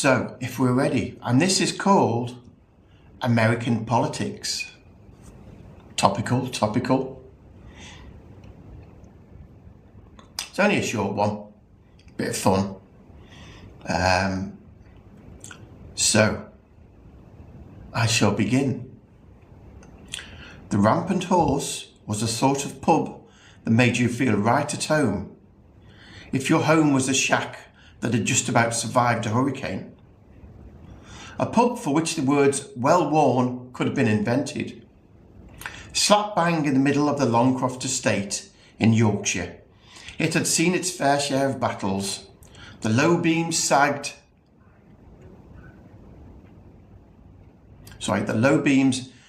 So, if we're ready, and this is called American Politics. Topical. It's only a short one, bit of fun. So, I shall begin. The Rampant Horse was a sort of pub that made you feel right at home. If your home was a shack that had just about survived a hurricane. A pub for which the words well worn could have been invented. Slap bang in the middle of the Longcroft estate in Yorkshire, it had seen its fair share of battles. The low beams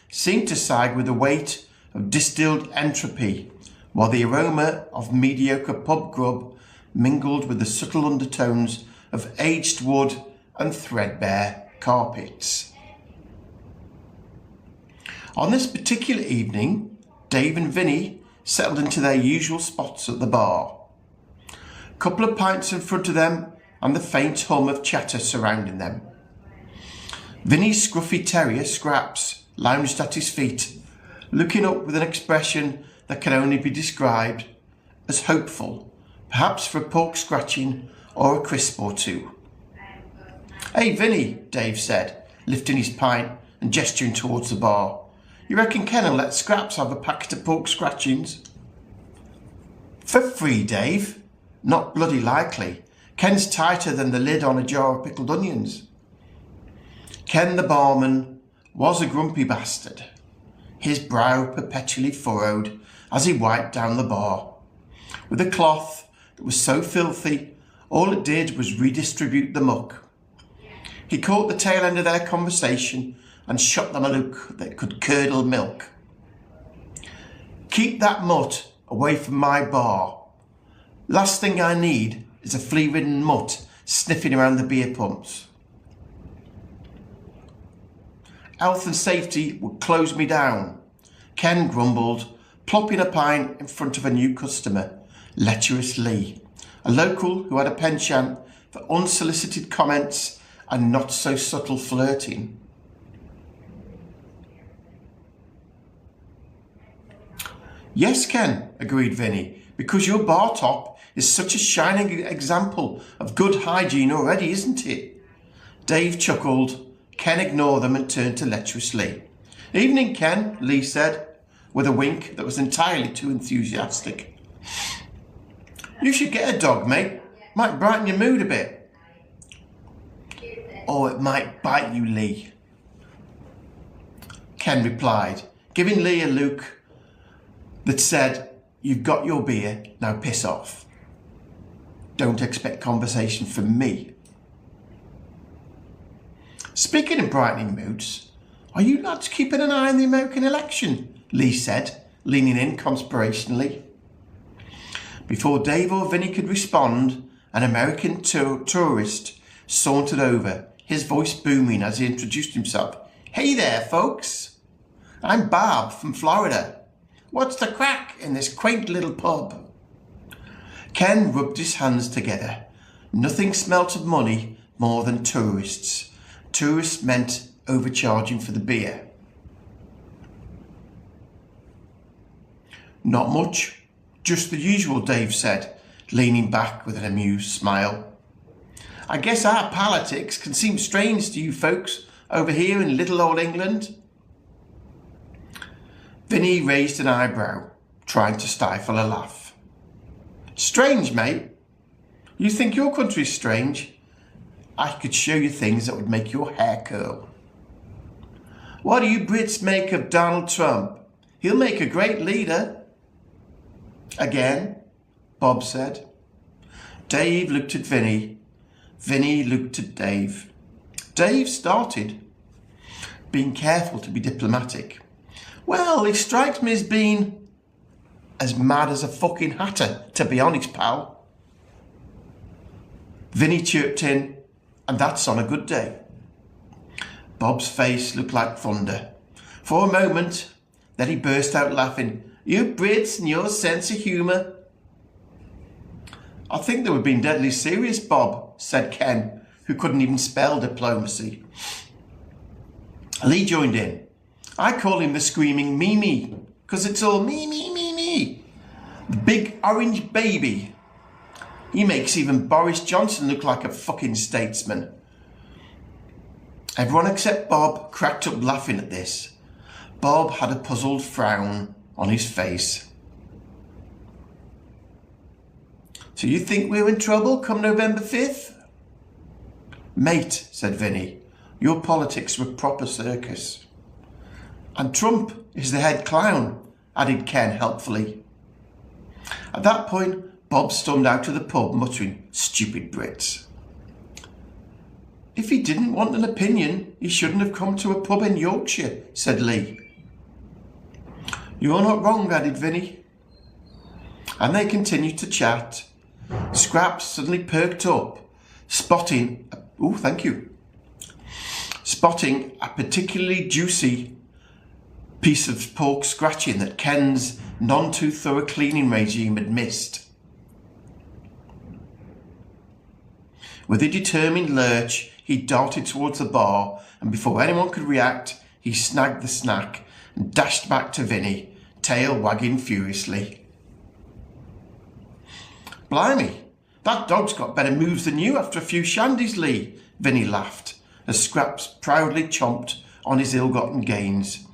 seemed to sag with the weight of distilled entropy, while the aroma of mediocre pub grub mingled with the subtle undertones of aged wood and threadbare carpets. On this particular evening, Dave and Vinny settled into their usual spots at the bar. A couple of pints in front of them and the faint hum of chatter surrounding them. Vinny's scruffy terrier, Scraps, lounged at his feet, looking up with an expression that can only be described as hopeful, perhaps for a pork scratching or a crisp or two. "Hey, Vinny," Dave said, lifting his pint and gesturing towards the bar. "You reckon Ken will let Scraps have a packet of pork scratchings?" "For free, Dave? Not bloody likely. Ken's tighter than the lid on a jar of pickled onions." Ken the barman was a grumpy bastard, his brow perpetually furrowed as he wiped down the bar with a cloth that was so filthy all it did was redistribute the muck. He caught the tail end of their conversation and shot them a look that could curdle milk. "Keep that mutt away from my bar. Last thing I need is a flea-ridden mutt sniffing around the beer pumps. Health and safety would close me down," Ken grumbled, plopping a pint in front of a new customer, Lecherous Lee, a local who had a penchant for unsolicited comments and not so subtle flirting. "Yes, Ken," agreed Vinny, "because your bar top is such a shining example of good hygiene already, isn't it?" Dave chuckled. Ken ignored them and turned to Lecherous Lee. "Evening, Ken," Lee said, with a wink that was entirely too enthusiastic. "You should get a dog, mate. Might brighten your mood a bit." "Or it might bite you, Lee," Ken replied, giving Lee a look that said, "You've got your beer, now piss off. Don't expect conversation from me." "Speaking of brightening moods, are you lads keeping an eye on the American election?" Lee said, leaning in conspirationally. Before Dave or Vinny could respond, an American tourist sauntered over, his voice booming as he introduced himself. "Hey there, folks. I'm Bob from Florida. What's the crack in this quaint little pub?" Ken rubbed his hands together. Nothing smelt of money more than tourists. Tourists meant overcharging for the beer. "Not much. Just the usual," Dave said, leaning back with an amused smile. "I guess our politics can seem strange to you folks over here in little old England." Vinny raised an eyebrow, trying to stifle a laugh. "Strange, mate? You think your country's strange? I could show you things that would make your hair curl." "What do you Brits make of Donald Trump? He'll make a great leader." "Again," Bob said. Dave looked at Vinny. Vinny looked at Dave. Dave started, being careful to be diplomatic. "Well, he strikes me as being as mad as a fucking hatter, to be honest, pal." Vinny chirped in, "And that's on a good day." Bob's face looked like thunder. For a moment, then he burst out laughing. "You Brits and your sense of humour." "I think they were being deadly serious, Bob," said Ken, who couldn't even spell diplomacy. Lee joined in. I call him the screaming Mimi, because it's all me, me, me, me. The big orange baby. He makes even Boris Johnson look like a fucking statesman. Everyone except Bob cracked up laughing at this. Bob had a puzzled frown on his face. So you think we're in trouble come November 5th? Mate, said Vinny, your politics were proper circus. And Trump is the head clown, added Ken helpfully. At that point, Bob stormed out of the pub muttering, stupid Brits. If he didn't want an opinion, he shouldn't have come to a pub in Yorkshire, said Lee. You're not wrong, added Vinny. And they continued to chat. Scraps suddenly perked up, spotting a particularly juicy piece of pork scratching that Ken's none too thorough cleaning regime had missed. With a determined lurch, he darted towards the bar, and before anyone could react, he snagged the snack and dashed back to Vinny, tail wagging furiously. Blimey, that dog's got better moves than you after a few shandies, Lee, Vinny laughed, as Scraps proudly chomped on his ill-gotten gains.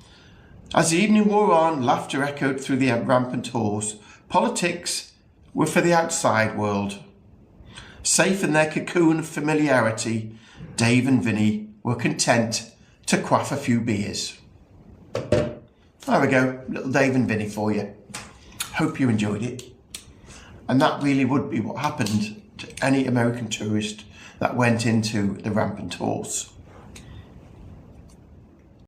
As the evening wore on, laughter echoed through the Rampant Horse. Politics were for the outside world. Safe in their cocoon of familiarity, Dave and Vinny were content to quaff a few beers. There we go, little Dave and Vinny for you. Hope you enjoyed it. And that really would be what happened to any American tourist that went into the Rampant Horse.